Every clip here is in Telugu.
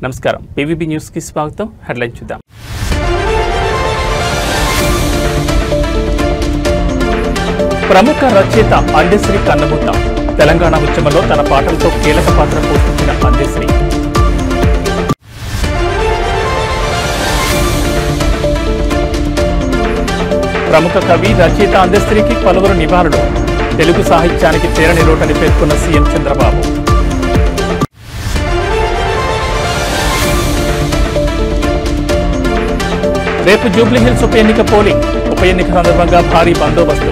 నమస్కారం పీవీబీ న్యూస్ కి స్వాగతం హెడ్లైన్ చూద్దాం ప్రముఖ రచయిత అందెశ్రీ కన్నమూత తెలంగాణ ఉద్యమంలో తన పాటలతో కీలక పాత్ర పోషించిన అందెశ్రీ ప్రముఖ కవి రచయిత అందెశ్రీకి పలువురు నివాళులు తెలుగు సాహిత్యానికి తీరని లోటని పేర్కొన్న సీఎం చంద్రబాబు రేపు జూబ్లీహిల్స్ ఉప ఎన్నిక పోలింగ్ ఉప ఎన్నిక సందర్భంగా భారీ బందోబస్తు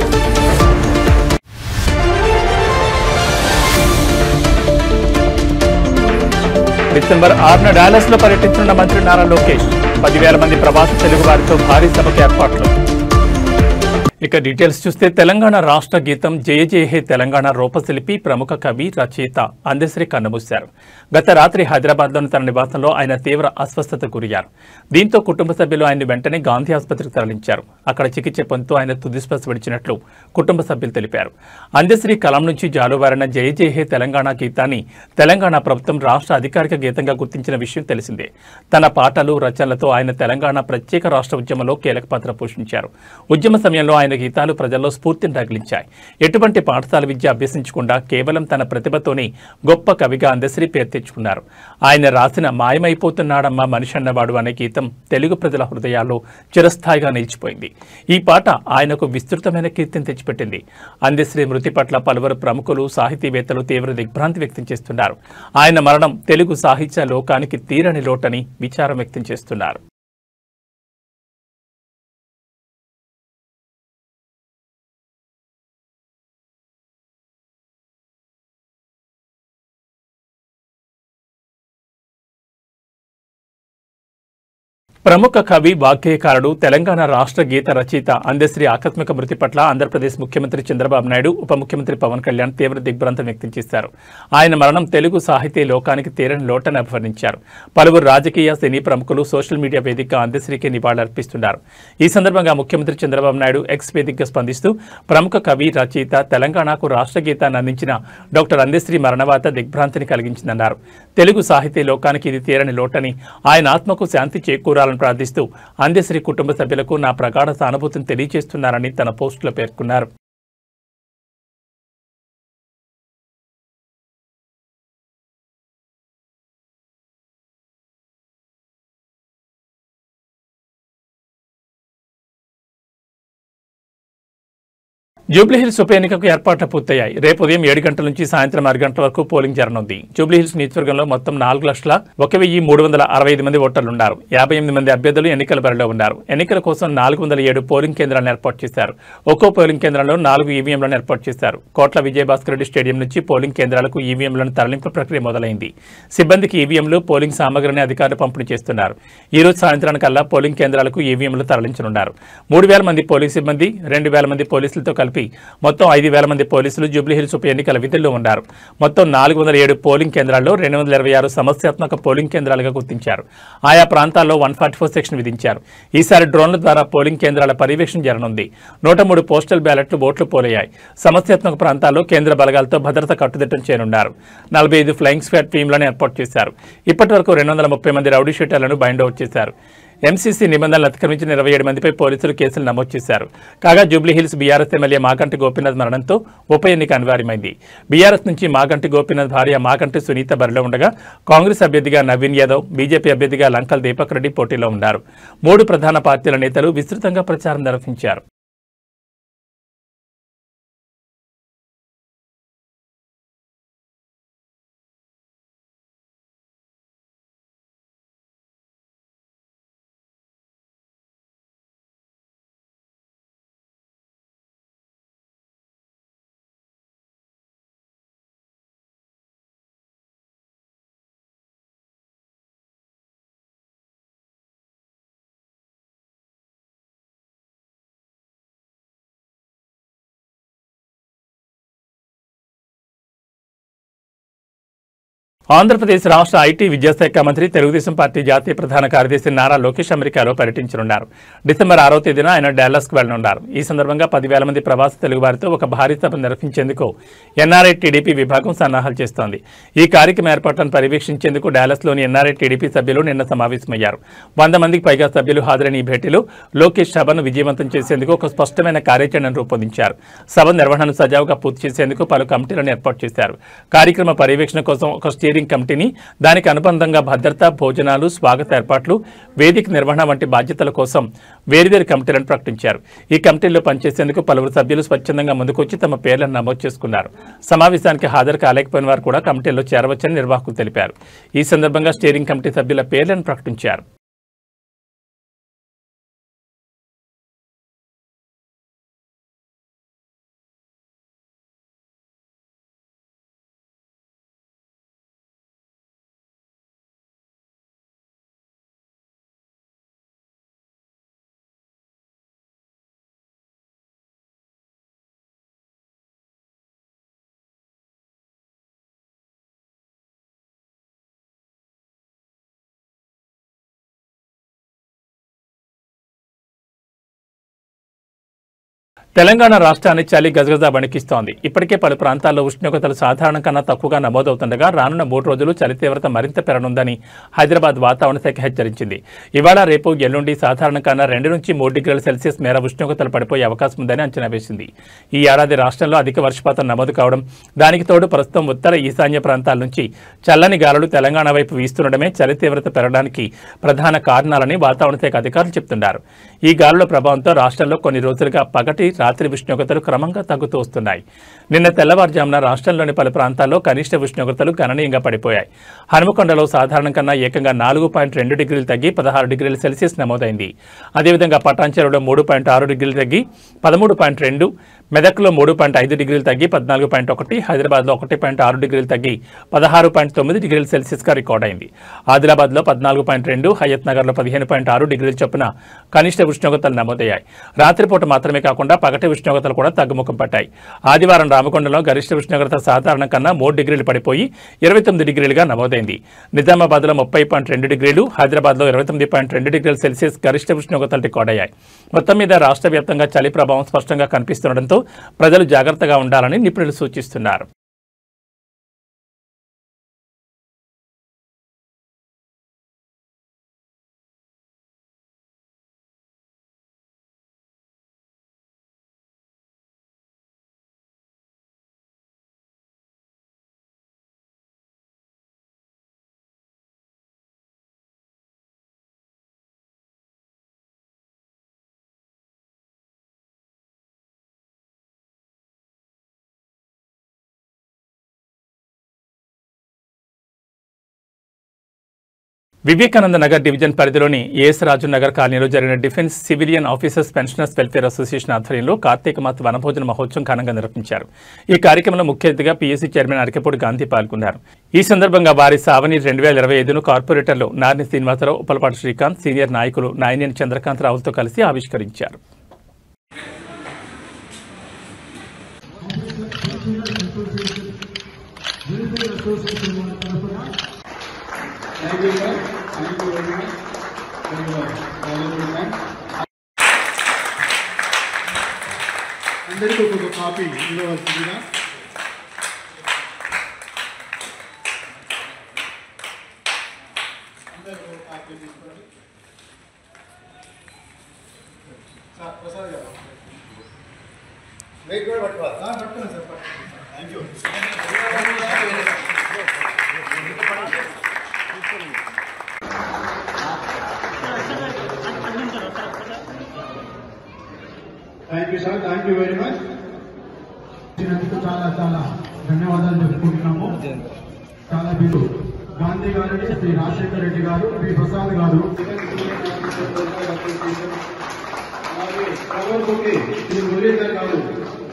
డిసెంబర్ 6న డాలస్ లో పర్యటించనున్న మంత్రి నారా లోకేష్ 10,000 మంది ప్రవాస తెలుగు వారితో భారీ సభకు ఏర్పాట్లు ఇక డీటెయిల్స్ చూస్తే తెలంగాణ రాష్ట్ర గీతం జయ జయ హే తెలంగాణ రూపశిల్పి ప్రముఖ కవి రచయిత అందెశ్రీ కన్నుమూశారు. గత రాత్రి హైదరాబాద్లోని తన నివాసంలో ఆయన తీవ్ర అస్వస్థతకు గురయ్యారు. దీంతో కుటుంబ సభ్యులు ఆయన్ని వెంటనే గాంధీ ఆసుపత్రికి తరలించారు. అక్కడ చికిత్స పొందుతూ ఆయన తుదిశ్వాస విడిచినట్లు కుటుంబ సభ్యులు తెలిపారు. అందెశ్రీ కలం నుంచి జాలువారిన జయ జయ హే తెలంగాణ గీతాన్ని తెలంగాణ ప్రభుత్వం రాష్ట్ర అధికారిక గీతంగా గుర్తించిన విషయం తెలిసిందే. తన పాటలు రచనలతో ఆయన తెలంగాణ ప్రత్యేక రాష్ట్ర ఉద్యమంలో కీలక పాత్ర పోషించారు. ఉద్యమ సమయంలో ఆయన గీతాలు ప్రజల్లో స్ఫూర్తిని రగిలించాయి. ఎటువంటి పాఠశాల విద్య అభ్యసించకుండా కేవలం తన ప్రతిభతోనే గొప్ప కవిగా అందెశ్రీ పేరు తెచ్చుకున్నారు. ఆయన రాసిన మాయమైపోతున్నాడమ్మా మనిషి అన్నవాడు అనే గీతం తెలుగు ప్రజల హృదయాల్లో చిరస్థాయిగా నిలిచిపోయింది. ఈ పాట ఆయనకు విస్తృతమైన కీర్తిని తెచ్చిపెట్టింది. అందెశ్రీ మృతి పట్ల పలువురు ప్రముఖులు సాహితీవేత్తలు తీవ్ర దిగ్భ్రాంతి వ్యక్తం చేస్తున్నారు. ఆయన మరణం తెలుగు సాహిత్య లోకానికి తీరని లోటని విచారం వ్యక్తం చేస్తున్నారు. ప్రముఖ కవి వాగ్గేయకారుడు తెలంగాణ రాష్ట్ర గీత రచయిత అందెశ్రీ ఆకస్మిక మృతి పట్ల ఆంధ్రప్రదేశ్ ముఖ్యమంత్రి చంద్రబాబు నాయుడు ఉప ముఖ్యమంత్రి పవన్ కళ్యాణ్ తీవ్ర దిగ్భ్రాంతం వ్యక్తం చేశారు. ఆయన మరణం తెలుగు సాహితీ లోకానికి తీరని లోటని అభివర్ణించారు. పలువురు రాజకీయ సినీ ప్రముఖులు సోషల్ మీడియా వేదికగా అందెశ్రీకి నివాళులర్పిస్తున్నారు. ఈ సందర్భంగా ముఖ్యమంత్రి చంద్రబాబు నాయుడు ఎక్స్ వేదికగా స్పందిస్తూ ప్రముఖ కవి రచయిత తెలంగాణకు రాష్ట్ర గీతాన్ని అందించిన డాక్టర్ అందెశ్రీ మరణవాత దిగ్భ్రాంతిని కలిగించిందన్నారు. తెలుగు సాహితీ లోకానికి ఇది తీరని లోటని, ఆయన ఆత్మకు శాంతి చేకూరాలని ప్రార్థిస్తూ అందెశ్రీ కుటుంబ సభ్యులకు నా ప్రగాఢ సానుభూతిని తెలియజేస్తున్నారని తన పోస్టులో పేర్కొన్నారు. జూబ్లీహిల్స్ ఉప ఎన్నికకు ఏర్పాట్లు పూర్తయ్యాయి. రేపు ఉదయం 7 గంటల నుంచి సాయంత్రం 6 గంటల వరకు పోలింగ్ జరగనుంది. జూబ్లీహిల్స్ నియోజకవర్గంలో మొత్తం 4,01,365 మంది ఓటర్లున్నారు. 58 మంది అభ్యర్థులు ఎన్నికల బరిలో ఉన్నారు. ఎన్నికల కోసం 407 పోలింగ్ కేంద్రాలను ఏర్పాటు చేశారు. ఒక్కో పోలింగ్ కేంద్రంలో 4 ఈవీఎంలను ఏర్పాటు చేశారు. కోట్ల విజయభాస్కర్ రెడ్డి స్టేడియం నుంచి పోలింగ్ కేంద్రాలకు ఈవీఎంలను తరలింపు ప్రక్రియ మొదలైంది. సిబ్బందికి ఈవీఎంలు, పోలింగ్ సామగ్రిని అధికారులు పంపిణీ చేస్తున్నారు. ఈ రోజు సాయంత్రానికల్లా పోలింగ్ కేంద్రాలకు ఈవీఎంలు తరలించనున్నారు. 3,000 మంది పోలీసు సిబ్బంది, 2,000 మంది పోలీసులతో కలిపి మొత్తం 5,000 మంది పోలీసులు జూబ్లీహిల్స్ ఉప ఎన్నికల విధుల్లో ఉన్నారు. మొత్తం 407 పోలింగ్ కేంద్రాల్లో 226 సమస్యాత్మక పోలింగ్ కేంద్రాలుగా గుర్తించారు. ఆయా ప్రాంతాల్లో 144 సెక్షన్ విధించారు. ఈసారి డ్రోన్ల ద్వారా పోలింగ్ కేంద్రాల పర్యవేక్షణ జరగనుంది. 103 పోస్టల్ బ్యాలెట్లు ఓట్లు పోలయ్యాయి. సమస్యాత్మక ప్రాంతాల్లో కేంద్ర బలగాలతో భద్రత కట్టుదిట్టం చేయనున్నారు. 45 ఫ్లయింగ్ స్క్వాడ్ టీంలను ఏర్పాటు చేశారు. ఇప్పటి వరకు 230 మంది రౌడీ షీటర్లను బైండ్ అవుట్ చేశారు. ఎంసీసీ నిబంధనలు అతిక్రమించిన 27 మందిపై పోలీసులు కేసులు నమోదు చేశారు. కాగా జూబ్లీహిల్స్ బీఆర్ఎస్ ఎమ్మెల్యే మాగంటి గోపీనాథ్ మరణంతో ఉప ఎన్నిక అనివార్యమైంది. బీఆర్ఎస్ నుంచి మాగంటి గోపీనాథ్ భార్య మాగంటి సునీత బరిలో ఉండగా కాంగ్రెస్ అభ్యర్థిగా నవీన్ యాదవ్, బీజేపీ అభ్యర్థిగా లంకల్ దీపక్ రెడ్డి పోటీలో ఉన్నారు. 3 ప్రధాన పార్టీల నేతలు విస్తృతంగా ప్రచారం నిర్వహించారు. ఆంధ్రప్రదేశ్ రాష్ట్ర ఐటీ విద్యాశాఖ మంత్రి తెలుగుదేశం పార్టీ జాతీయ ప్రధాన కార్యదర్శి నారా లోకేష్ అమెరికాలో పర్యటించనున్నారు. డిసెంబర్ 6వ తేదీన ఆయన డాలస్కు వెళ్లనున్నారు. ఈ సందర్భంగా 10,000 మంది ప్రవాసీ తెలుగువారితో ఒక భారీ సభ నిర్వహించేందుకు ఎన్ఆర్ఐ టీడీపీ విభాగం సన్నాహాలు చేస్తోంది. ఈ కార్యక్రమ ఏర్పాట్లను పర్యవేక్షించేందుకు డాలస్లోని ఎన్ఆర్ఐ టీడీపీ సభ్యులు నిన్న సమావేశమయ్యారు. 100 మందికి పైగా సభ్యులు హాజరైన ఈ భేటీలో లోకేష్ సభను విజయవంతం చేసేందుకు ఒక స్పష్టమైన కార్యాచరణను రూపొందించారు. సభ నిర్వహణను సజావుగా పూర్తి చేసేందుకు పలు కమిటీలను ఏర్పాటు చేశారు. కార్యక్రమ పర్యవేక్షణ కోసం ఒక స్టీరింగ్ కమిటీని, దానికి అనుబంధంగా భద్రత, భోజనాలు, స్వాగత ఏర్పాట్లు, వేదిక నిర్వహణ వంటి బాధ్యతల కోసం వేర్వేరు కమిటీలను ప్రకటించారు. ఈ కమిటీల్లో పనిచేసేందుకు పలువురు సభ్యులు స్వచ్ఛందంగా ముందుకొచ్చి తమ పేర్లను నమోదు చేసుకున్నారు. సమావేశానికి హాజరు కాలేకపోయిన వారు కూడా కమిటీల్లో చేరవచ్చని నిర్వాహకులు తెలిపారు. ఈ సందర్భంగా స్టీరింగ్ కమిటీ సభ్యుల పేర్లను ప్రకటించారు. తెలంగాణ రాష్ట్రాన్ని చలి గజగజ వణికిస్తోంది. ఇప్పటికే పలు ప్రాంతాల్లో ఉష్ణోగ్రతలు సాధారణం కన్నా తక్కువగా నమోదవుతుండగా రానున్న 3 రోజులు చలి తీవ్రత మరింత పెరగనుందని హైదరాబాద్ వాతావరణ శాఖ హెచ్చరించింది. ఇవాళ, రేపు, ఎల్లుండి సాధారణం కన్నా 2 నుంచి 3 డిగ్రీల సెల్సియస్ మేర ఉష్ణోగ్రతలు పడిపోయే అవకాశం ఉందని అంచనా వేసింది. ఈ ఏడాది రాష్ట్రంలో అధిక వర్షపాతం నమోదు కావడం, దానికి తోడు ప్రస్తుతం ఉత్తర ఈశాన్య ప్రాంతాల నుంచి చల్లని గాలులు తెలంగాణ వైపు వీస్తుండడమే చలి తీవ్రత పెరగడానికి ప్రధాన కారణాలని వాతావరణ శాఖ అధికారులు చెబుతున్నారు. ఈ గాలుల ప్రభావంతో రాష్ట్రంలో కొన్ని రోజులుగా పగటి, రాత్రి ఉష్ణోగ్రతలు క్రమంగా తగ్గుతూ వస్తున్నాయి. నిన్న తెల్లవారుజామున రాష్ట్రంలోని పలు ప్రాంతాల్లో కనిష్ట ఉష్ణోగ్రతలు గణనీయంగా పడిపోయాయి. హనుమకొండలో సాధారణం కన్నా ఏకంగా 4.2 డిగ్రీలు తగ్గి 16 డిగ్రీల సెల్సియస్ నమోదైంది. అదేవిధంగా పటాన్చెరులో 3.6 డిగ్రీలు తగ్గి 13.2, మెదక్లో 3.5 డిగ్రీలు తగ్గి 14.1, హైదరాబాద్లో 1.6 డిగ్రీలు తగ్గి 16.9 డిగ్రీల సెల్సియస్గా రికార్డైంది. ఆదిలాబాద్లో 14.2, హయత్ నగర్లో 15.6 డిగ్రీల చొప్పున కనిష్ట ఉష్ణోగ్రతలు నమోదయ్యాయి. రాత్రిపూట మాత్రమే కాకుండా పగటి ఉష్ణోగ్రతలు కూడా తగ్గుముఖం పట్టాయి. ఆదివారం రామకొండలో గరిష్ట ఉష్ణోగ్రత సాధారణం కన్నా 3 డిగ్రీలు పడిపోయి 29 డిగ్రీలుగా నమోదైంది. నిజామాబాద్లో 30.2 డిగ్రీలు, హైదరాబాద్లో 29.2 డిగ్రీల సెల్సియస్ గరిష్ట ఉష్ణోగ్రతలు రికార్డయ్యాయి. మొత్తం మీద రాష్ట్ర వ్యాప్తంగా చలి ప్రభావం స్పష్టంగా కనిపిస్తుండటంతో ప్రజలు జాగ్రత్తగా ఉండాలని నిపుణులు సూచిస్తున్నారు. వివేకానంద నగర్ డివిజన్ పరిధిలోని ఏఎస్ రాజు నగర్ కాలనీలో జరిగిన defence civilian officers pensioners welfare association ఆధ్వర్యంలో కార్తీక మాస వనభోజన మహోత్సవం ఘనంగా నిర్వహించారు. ఈ కార్యక్రమంలో ముఖ్య అతిథిగా పీఎస్సీ చైర్మన్ అరికెపూడి గాంధీ పాల్గొన్నారు. ఈ సందర్భంగా వారి సావని 2025ను కార్పొరేటర్లు నార్ని శ్రీనివాసరావు, ఉప్పలపాటి శ్రీకాంత్, సీనియర్ నాయకులు నాయనేని చంద్రకాంత్ రావులతో కలిసి ఆవిష్కరించారు. అందరికీ ఒక కాపీ ఇవ్వవలసిందిగా. అందరూ కాపీ తీసుకోండి. సార్ ప్రసాద్ గారు వెయిట్ కూడా పట్టుకోవాలి. పట్టుకోండి సార్, పట్టుకోండి. Thank you. Thank you sir, thank you very much. చాలా చాలా ధన్యవాదాలు చెప్పుకుంటున్నాము. చాలా మీరు గాంధీ గారు, శ్రీ రాజశేఖర రెడ్డి గారు, శ్రీ ప్రసాద్ గారు, శ్రీ మురళీధర్ గారు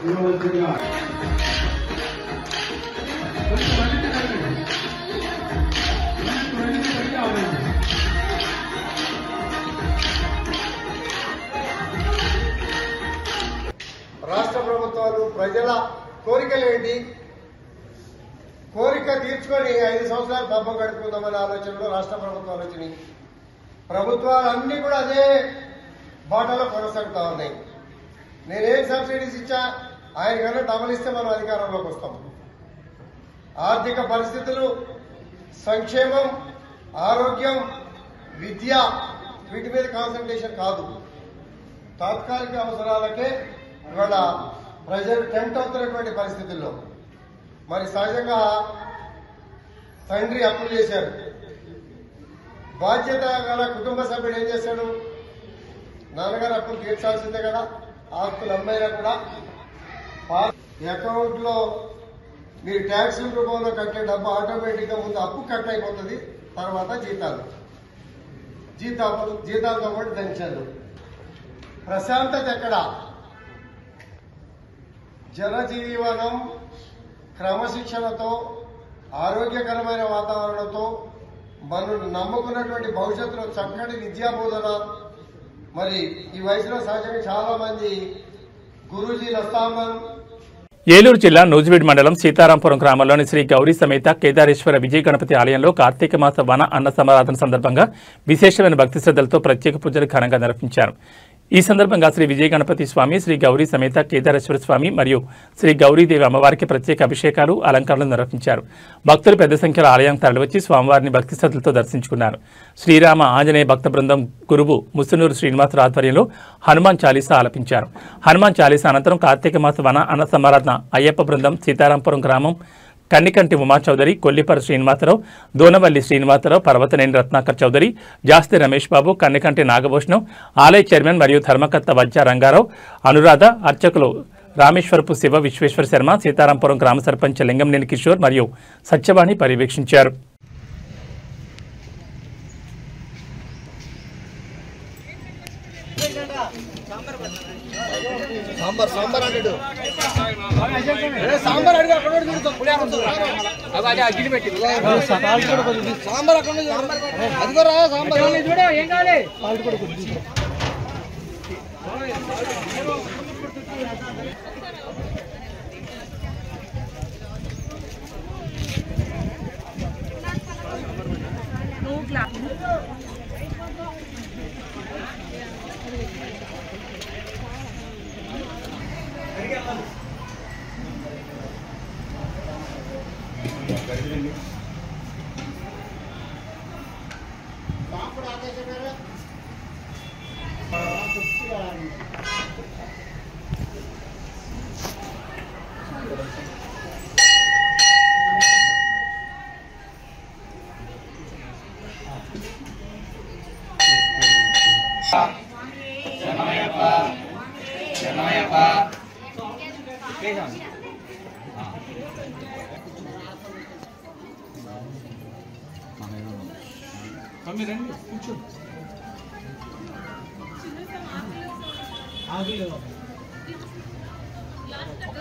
ఇవ్వవలసిందిగా. రాష్ట్ర ప్రభుత్వాలు ప్రజల కోరికలేంటి, కోరిక తీర్చుకొని 5 సంవత్సరాలు పబ్బం గడుపుకుందామనే ఆలోచనలో రాష్ట్ర ప్రభుత్వాలు వచ్చినాయి. ప్రభుత్వాలన్నీ కూడా అదే బాటలో కొనసాగుతా ఉన్నాయి. నేనేం సబ్సిడీస్ ఇచ్చా ఆయన కన్నా డబల్ ఇస్తే మనం అధికారంలోకి వస్తాం. ఆర్థిక పరిస్థితులు, సంక్షేమం, ఆరోగ్యం, విద్య వీటి మీద కాన్సన్ట్రేషన్ కాదు. తాత్కాలిక అవసరాలకే ఇవాళ ప్రజలు టెంప్ట్ అవుతున్నటువంటి పరిస్థితుల్లో మరి సహజంగా తండ్రి అప్పులు చేశారు. బాధ్యత గల కుటుంబ సభ్యుడు ఏం చేశాడు? నాన్నగారు అప్పులు తీర్చాల్సిందే కదా. ఆస్తులు అమ్మైనా కూడా అకౌంట్ లో మీరు ట్యాక్స్ రూపంలో కట్టే డబ్బు ఆటోమేటిక్ గా ముందు అప్పు కట్ అయిపోతుంది, తర్వాత జీతాలతో పాటు పెన్షన్లు. ప్రశాంతత ఎక్కడ? జనజీవనం క్రమశిక్షణతో, ఆరోగ్యకరమైన వాతావరణంతో, మనం నమ్ముకున్నటువంటి భవిష్యత్తులో చక్కటి విద్యా బోధన. మరి ఈ వయసులో సహజంగా చాలా మంది గురూజీలు వస్తా ఉన్నారు. ఏలూరు జిల్లా నూజివీడ్ మండలం సీతారాంపురం గ్రామంలోని శ్రీ గౌరీ సమేత కేదారేశ్వర విజయ గణపతి ఆలయంలో కార్తీక మాస వన అన్న సమారాధన సందర్భంగా విశేషమైన భక్తి శ్రద్ధలతో ప్రత్యేక పూజలు ఘనంగా నిర్వహించారు. ఈ సందర్భంగా శ్రీ విజయ గణపతి స్వామి, శ్రీ గౌరీ సమేత కేదారేశ్వర స్వామి మరియు శ్రీ గౌరీదేవి అమ్మవారికి ప్రత్యేక అభిషేకాలు, అలంకరణలు నిర్వహించారు. భక్తులు పెద్ద సంఖ్యలో ఆలయానికి తరలివచ్చి స్వామివారిని భక్తి శ్రద్ధలతో దర్శించుకున్నారు. శ్రీరామ ఆంజనేయ భక్త బృందం గురువు ముసునూరు శ్రీనివాసరావు ఆధ్వర్యంలో హనుమాన్ చాలీసా ఆలపించారు. హనుమాన్ చాలీసా అనంతరం కార్తీక మాస వన అన్న సమారాధన అయ్యప్ప బృందం సీతారాంపురం గ్రామం కన్నికంటి ఉమా చౌదరి, కొల్లిపర శ్రీనివాసరావు, దోనవల్లి శ్రీనివాసరావు, పర్వతనేని రత్నాకర్ చౌదరి, జాస్తి రమేష్ బాబు, కన్నికంటి నాగభూషణం, ఆలయ చైర్మన్ మరియు ధర్మకర్త వజ్జ రంగారావు, అనురాధ, అర్చకులు రామేశ్వరపు శివ విశ్వేశ్వర శర్మ, సీతారాంపురం గ్రామ సర్పంచ్ లింగంనేని కిషోర్ మరియు సత్యవాణి పర్యవేక్షించారు.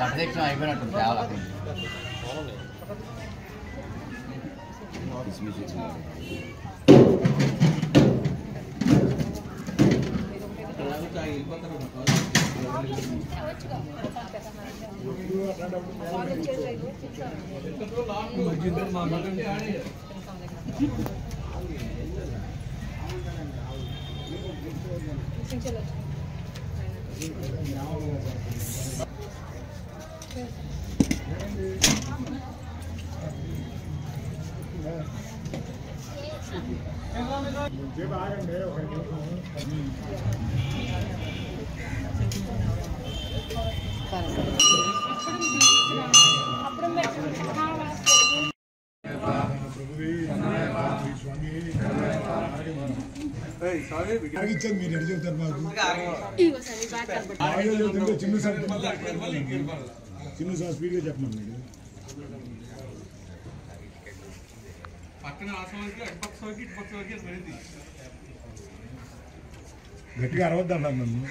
అధ్యక్షం అయిపోయినట్టు తేవాలి. మీరు ఎడ చెబుతారు మాకు చిన్న సార్ స్పీడ్గా చెప్పండి. మీరు గట్టిగా అరవద్దు అన్నారు నన్ను.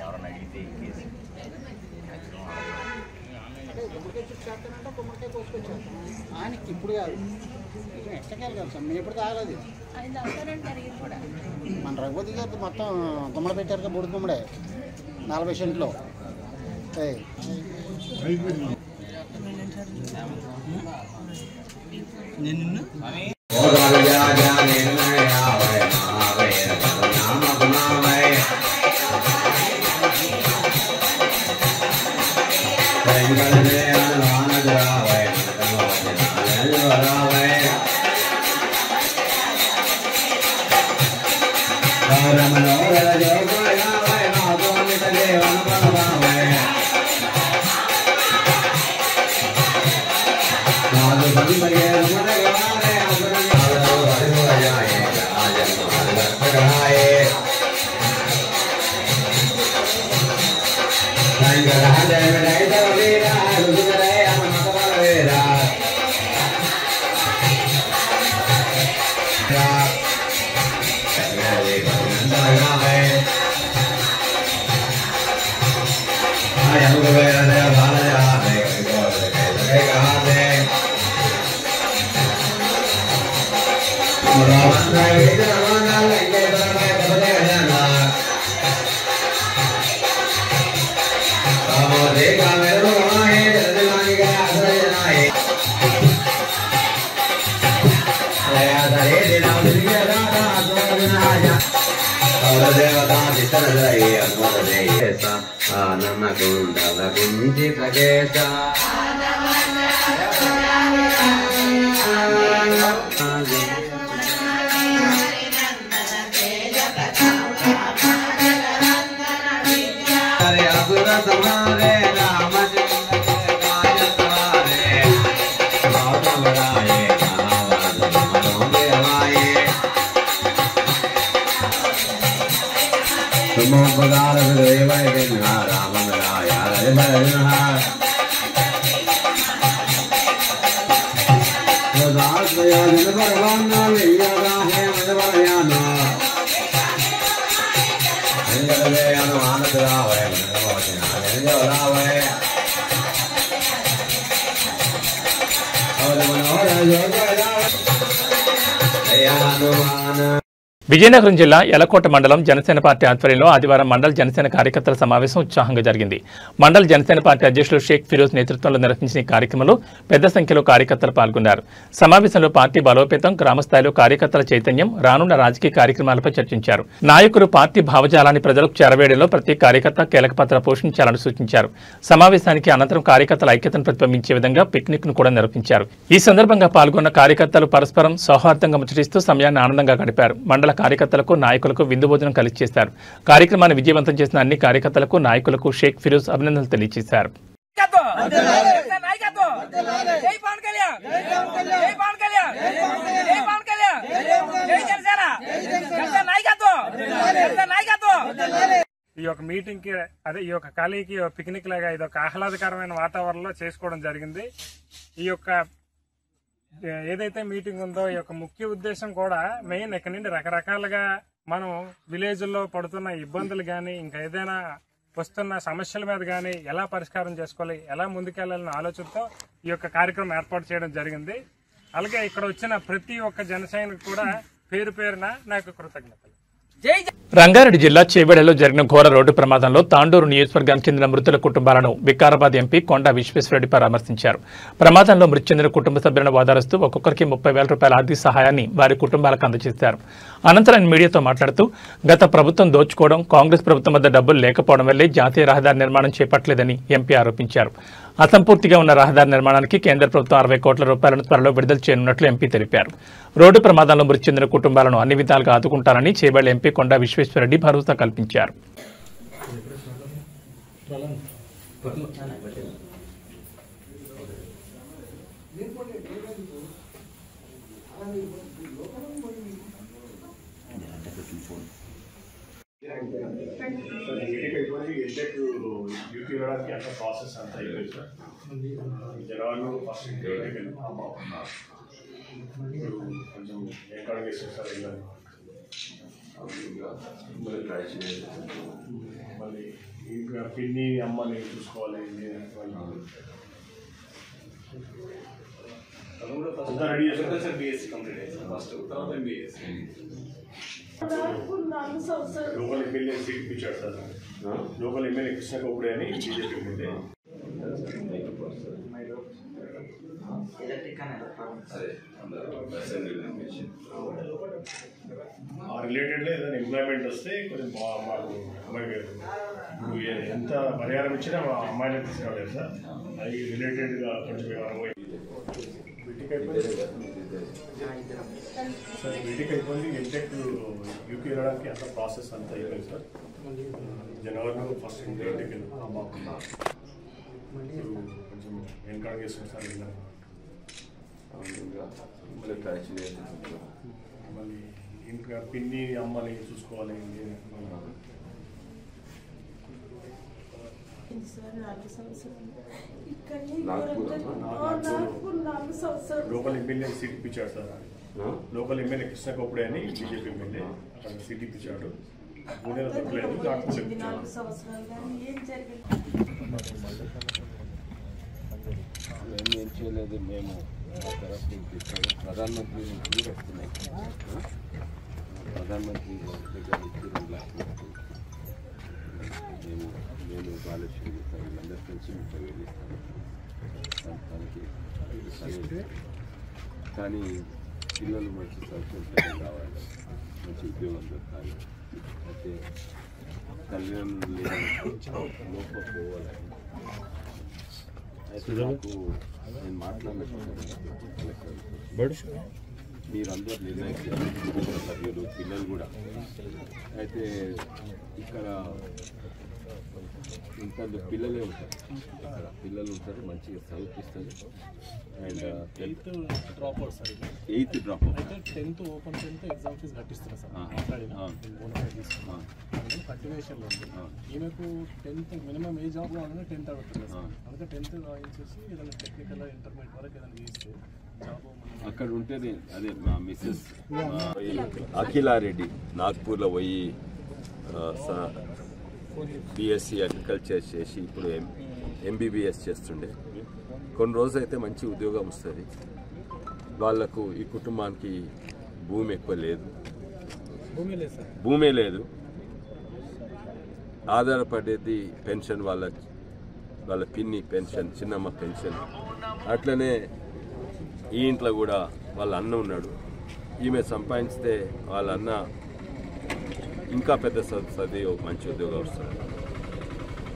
ఎవరన్నా అడిగితే చేస్తానంటే గుమ్మడికాయ కోసుకొచ్చేస్తాం. ఆయనకి ఇప్పుడు కాదు, ఎట్టకెళ్ళి కాదు సార్, మేము ఎప్పుడు తాగలేదు. మన రఘుపతి గారికి మొత్తం గుమ్మడి పెట్టారుగా, బూడి గుమ్మడే 40 సెంట్లో. విజయనగరం జిల్లా యలకోట మండలం జనసేన పార్టీ ఆధ్వర్యంలో ఆదివారం మండల జనసేన కార్యకర్తల సమావేశం ఉత్సాహంగా జరిగింది. మండల జనసేన పార్టీ అధ్యక్షులు షేక్ ఫిరోజ్ నేతృత్వంలో నిర్వహించిన ఈ కార్యక్రమంలో పెద్ద సంఖ్యలో కార్యకర్తలు పాల్గొన్నారు. సమావేశంలో పార్టీ బలోపేతం, గ్రామస్థాయిలో కార్యకర్తల చైతన్యం, రానున్న రాజకీయ కార్యక్రమాలపై చర్చించారు. నాయకులు పార్టీ భావజాలాన్ని ప్రజలకు చేరవేయడంలో ప్రతి కార్యకర్త కీలక పాత్ర పోషించాలని సూచించారు. సమావేశానికి అనంతరం కార్యకర్తల ఐక్యతను ప్రతిబింబించే విధంగా పిక్నిక్ ను కూడా నిర్వహించారు. ఈ సందర్భంగా పాల్గొన్న కార్యకర్తలు పరస్పరం సౌహార్దంగా ముచ్చటిస్తూ సమయాన్ని ఆనందంగా గడిపారు. మండల కార్యకర్తలకు, నాయకులకు విందు భోజనం కలిసి చేశారు. కార్యక్రమాన్ని విజయవంతం చేసిన అన్ని కార్యకర్తలకు, నాయకులకు షేక్ ఫిరోజ్ అభినందనలు తెలియజేశారు. ఈ యొక్క మీటింగ్ కి అదే ఈ యొక్క ఖాళీకి పిక్నిక్ లాగా ఇది ఒక ఆహ్లాదకరమైన వాతావరణంలో చేసుకోవడం జరిగింది. ఈ యొక్క ఏదైతే మీటింగ్ ఉందో ఈ యొక్క ముఖ్య ఉద్దేశం కూడా మెయిన్ ఇక్కడ నుండి రకరకాలుగా మనం విలేజ్ల్లో పడుతున్న ఇబ్బందులు కానీ ఇంకా ఏదైనా వస్తున్న సమస్యల మీద కానీ ఎలా పరిష్కారం చేసుకోవాలి, ఎలా ముందుకెళ్లాలన్న ఆలోచనతో ఈ యొక్క కార్యక్రమం ఏర్పాటు చేయడం జరిగింది. అలాగే ఇక్కడ వచ్చిన ప్రతి ఒక్క జనసైనికు కూడా పేరు పేరున నాకు కృతజ్ఞతలు. రంగారెడ్డి జిల్లా చేవెడలో జరిగిన ఘోర రోడ్డు ప్రమాదంలో తాండూరు నియోజకవర్గానికి చెందిన మృతుల కుటుంబాలను వికారాబాద్ ఎంపీ కొండా విశ్వేశ్వరరెడ్డి పరామర్శించారు. ప్రమాదంలో మృతి చెందిన కుటుంబ సభ్యులను ఓదారుస్తూ ఒక్కొక్కరికి 30,000 రూపాయల ఆర్థిక సహాయాన్ని వారి కుటుంబాలకు అందజేశారు. అనంతరం ఆయన మీడియాతో మాట్లాడుతూ గత ప్రభుత్వం దోచుకోవడం, కాంగ్రెస్ ప్రభుత్వం వద్ద డబ్బులు లేకపోవడం వల్లే జాతీయ రహదారి నిర్మాణం చేపట్టలేదని ఎంపీ ఆరోపించారు. అసంపూర్తిగా ఉన్న రహదారి నిర్మాణానికి కేంద్ర ప్రభుత్వం 60 కోట్ల రూపాయలను త్వరలో విడుదల చేయనున్నట్లు ఎంపీ తెలిపారు. రోడ్డు ప్రమాదంలో మృతి చెందిన కుటుంబాలను అన్ని విధాలుగా ఆదుకుంటారని చేవెళ్ల ఎంపీ కొండా విశ్వేశ్వరరెడ్డి భరోసా కల్పించారు. ప్రాసెస్ అంతా జనాలు ఫస్ట్ కొంచెం ఎక్కడ వేసేస్తారు మళ్ళీ ఇంకా పిన్ని అమ్మని చూసుకోవాలి. అంతా రెడీ చేస్తారు సార్. బీఎస్సీ కంప్లీట్ అయ్యింది ఫస్ట్, తర్వాత ఎంబీఎస్. లోకల్ ఎమ్మెల్యే సీట్ ఇప్పించాడు సార్. లోకల్ ఎమ్మెల్యే కృష్ణ గౌడే అని బీజేపీ ఎమ్మెల్యే. ఆ రిలేటెడ్లో ఏదైనా ఎంప్లాయ్మెంట్ వస్తే కొంచెం మాకు అమ్మాయి ఇప్పుడు ఎంత పరిహారం ఇచ్చినా మా అమ్మాయిని తీసుకురాలేదు సార్. అది రిలేటెడ్గా కొంచెం బీటెక్ అయిపోయింది సార్. బీటెక్ అయిపోయింది. ఎంటెక్ యూపీ వెళ్ళడానికి అంత ప్రాసెస్ అంతా అయిపోయింది సార్. జనవరిలో ఫస్ట్ ఇంటికి కొంచెం వెనకాడ చేస్తాం సార్. మళ్ళీ ఇంకా పిన్ని అమ్మని చూసుకోవాలి. లోకల్ ఎమ్మెల్యే సీట్ ఇప్పించాడు సార్. లోకల్ ఎమ్మెల్యే కృష్ణ గౌడే అని బీజేపీ ఎమ్మెల్యే అక్కడ సీట్ ఇప్పించాడు. పూణేలో దొరకలేదు. ఏం చేయలేదు. మేము ప్రధానమంత్రి నుంచి కూడా వస్తున్నాయి. ప్రధానమంత్రి దగ్గర నుంచి 2 లక్షలు నేను బాలశ్వరి వీళ్ళందరూ కలిసి 30,000 ఇస్తాను తనకి. కానీ పిల్లలు మంచి సంతోషంగా కావాలి, మంచి ఉద్యోగం దొరకాలి. అయితే తల్లిదండ్రులు లోపల పోవాలి. అయితే నాకు నేను మాట్లాడలేదు. మీరందరూ నిర్ణయించారు, సభ్యులు పిల్లలు కూడా. అయితే ఇక్కడ ఇంత పిల్లలే ఉంటారు. ఇక్కడ పిల్లలు ఉంటారు, మంచిగా చదివిస్తారు. And 8th drop out sir. 8th drop out అయితే 10th open 10th exam fees కట్టిస్తున్నారు సార్. కంటిన్యూషన్లో ఉంది. ఈమెకు 10th మినిమం ఏ జాబ్లో ఉన్నా 10th అడుగుతుంది సార్. అందుకే 10th రాయించేసి ఏదైనా టెక్నికల్ ఇంటర్మీడియట్ వరకు ఏదైనా చేస్తే జాబ్ అక్కడ ఉంటేనే. అదే మా మిస్సెస్ అఖిలారెడ్డి నాగ్పూర్లో పోయి బీఎస్సీ అగ్రికల్చర్ చేసి ఇప్పుడు ఎంబీబీఎస్ చేస్తుండే. కొన్ని రోజులు అయితే మంచి ఉద్యోగం వస్తుంది. వాళ్లకు ఈ కుటుంబానికి భూమి ఎక్కువ లేదు, భూమే లేదు. ఆధారపడేది పెన్షన్, వాళ్ళ పిన్ని పెన్షన్, చిన్నమ్మ పెన్షన్. అట్లనే ఈ ఇంట్లో కూడా వాళ్ళ అన్న ఉన్నాడు. ఈమె సంపాదించితే వాళ్ళ అన్న ఇంకా పెద్ద చదివి మంచి ఉద్యోగం వస్తుంది.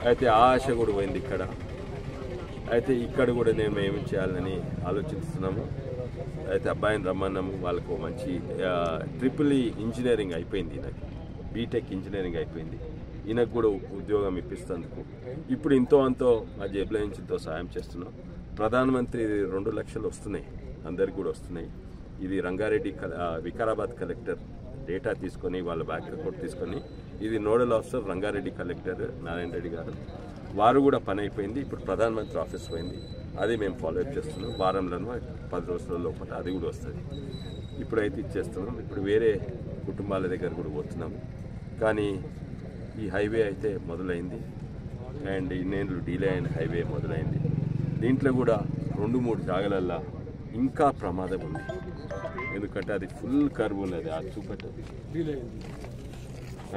అయితే ఆ ఆశ కూడా పోయింది ఇక్కడ. అయితే ఇక్కడ కూడా నేను ఏమి చేయాలని ఆలోచిస్తున్నాము. అయితే అబ్బాయిని రమ్మన్నాము. వాళ్ళకు మంచి ట్రిపుల్ ఇంజనీరింగ్ అయిపోయింది, ఈయనకి బీటెక్ ఇంజనీరింగ్ అయిపోయింది. ఈయనకు కూడా ఉద్యోగం ఇప్పిస్తేందుకు ఇప్పుడు ఇంతో అంతో మా జేబులో నుంచి ఇంతో సాయం చేస్తున్నాం. ప్రధానమంత్రి 2 లక్షలు వస్తున్నాయి, అందరికి కూడా వస్తున్నాయి. ఇది రంగారెడ్డి వికారాబాద్ కలెక్టర్ డేటా తీసుకొని వాళ్ళ బ్యాంక్ అకౌంట్ తీసుకొని, ఇది nodal officer Rangareddy collector Narayana Reddy గారు, వారు కూడా పని అయిపోయింది. ఇప్పుడు ప్రధానమంత్రి ఆఫీస్ పోయింది, అది మేము ఫాలోఅప్ చేస్తున్నాం. వారంలోనూ 10 రోజుల లోపల అది కూడా వస్తుంది. ఇప్పుడైతే ఇచ్చేస్తున్నాం. ఇప్పుడు వేరే కుటుంబాల దగ్గర కూడా పోతున్నాము. కానీ ఈ హైవే అయితే మొదలైంది అండ్ ఇన్నేళ్ళు డీలే అయిన హైవే మొదలైంది. దీంట్లో కూడా 2-3 జాగాలల్లో ఇంకా ప్రమాదం ఉంది. ఎందుకంటే అది ఫుల్ కర్వ్ ఉన్నది, అది చూపెట్టదు.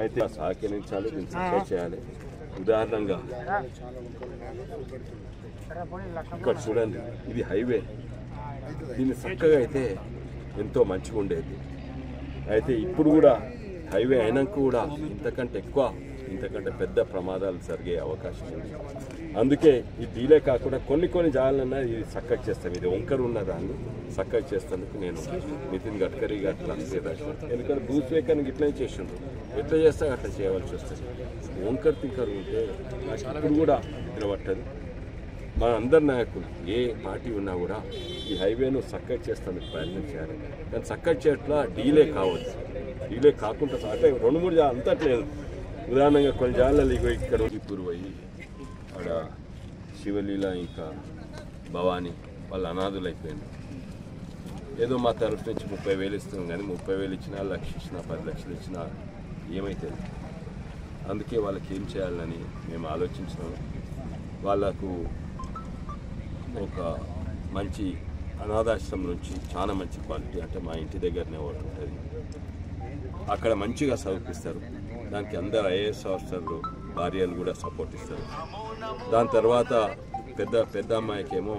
అయితే సహకరించాలి, దీన్ని సపోర్ట్ చేయాలి. ఉదాహరణగా ఇక్కడ చూడండి, ఇది హైవే. దీన్ని చక్కగా అయితే ఎంతో మంచిగా ఉండేది. అయితే ఇప్పుడు కూడా హైవే అయినాక కూడా ఇంతకంటే పెద్ద ప్రమాదాలు జరిగే అవకాశం ఉంది. అందుకే ఈ డీలే కాకుండా కొన్ని జాగాలన్నా ఇది చక్కగా చేస్తాం. ఇది వంకరు ఉన్న దాన్ని చక్కగా చేసేందుకు నేను నితిన్ గడ్కరీ గారు రాశాను. ఎందుకంటే భూస్వేకానికి ఇట్లనే చేసిండ్రు, ఎట్లా చేస్తా అట్లా చేయవలసి వస్తుంది. వంకర్ తింకరు ఉంటే ఇప్పుడు కూడా నిలబట్టదు. మన అందరి నాయకులు ఏ పార్టీ ఉన్నా కూడా ఈ హైవేను చక్కగా చేస్తానికి ప్రయత్నం చేయాలి. కానీ చక్కగా చేయట్లా డీలే కావచ్చు. డీలే కాకుండా అంటే 2-3 జాగాలు అంతట్లేదు. ఉదాహరణంగా కొన్ని జాగాలలో ఇక్కడ ఇప్పుడు పోయి అక్కడ శివలీల ఇంకా భవానీ వాళ్ళ అనాథులు అయిపోయింది. ఏదో మా తరఫు నుంచి 30,000 ఇస్తున్నాం, కానీ 30,000 ఇచ్చినా, 1,00,000 ఇచ్చినా, 10 లక్షలు ఇచ్చినా ఏమైతే. అందుకే వాళ్ళకి ఏం చేయాలని మేము ఆలోచించినాము. వాళ్ళకు ఒక మంచి అనాథాశ్రమం నుంచి చాలా మంచి క్వాలిటీ, అంటే మా ఇంటి దగ్గరనే ఒకటి ఉంటుంది, అక్కడ మంచిగా చదివిస్తారు. దానికి అందరు ఐఏఎస్ ఆఫీసర్లు భార్యలు కూడా సపోర్ట్ ఇస్తారు. దాని తర్వాత పెద్ద అమ్మాయికేమో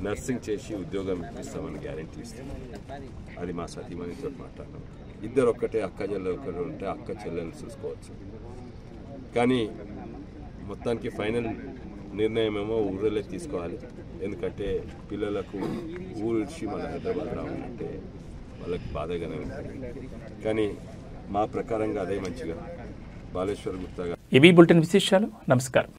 నర్సింగ్ చేసి ఉద్యోగం ఇప్పిస్తామని గ్యారెంటీ ఇస్తాం. అది మా సతీమణితో మాట్లాడినాం. ఇద్దరు ఒక్కటే అక్క చెల్లెలు ఒకరు ఉంటే అక్క చెల్లెలు చూసుకోవచ్చు. కానీ మొత్తానికి ఫైనల్ నిర్ణయం ఏమో ఊళ్ళో తీసుకోవాలి. ఎందుకంటే పిల్లలకు ఊరు ఇచ్చి మన హైదరాబాద్ రావాలంటే వాళ్ళకి బాధగానే ఉంటుంది. కానీ మా ప్రకారంగా అదే మంచిగా బాలేశ్వర్ గుప్తా గారు. ఇవి బులెటిన్ విశేషాలు. నమస్కారం.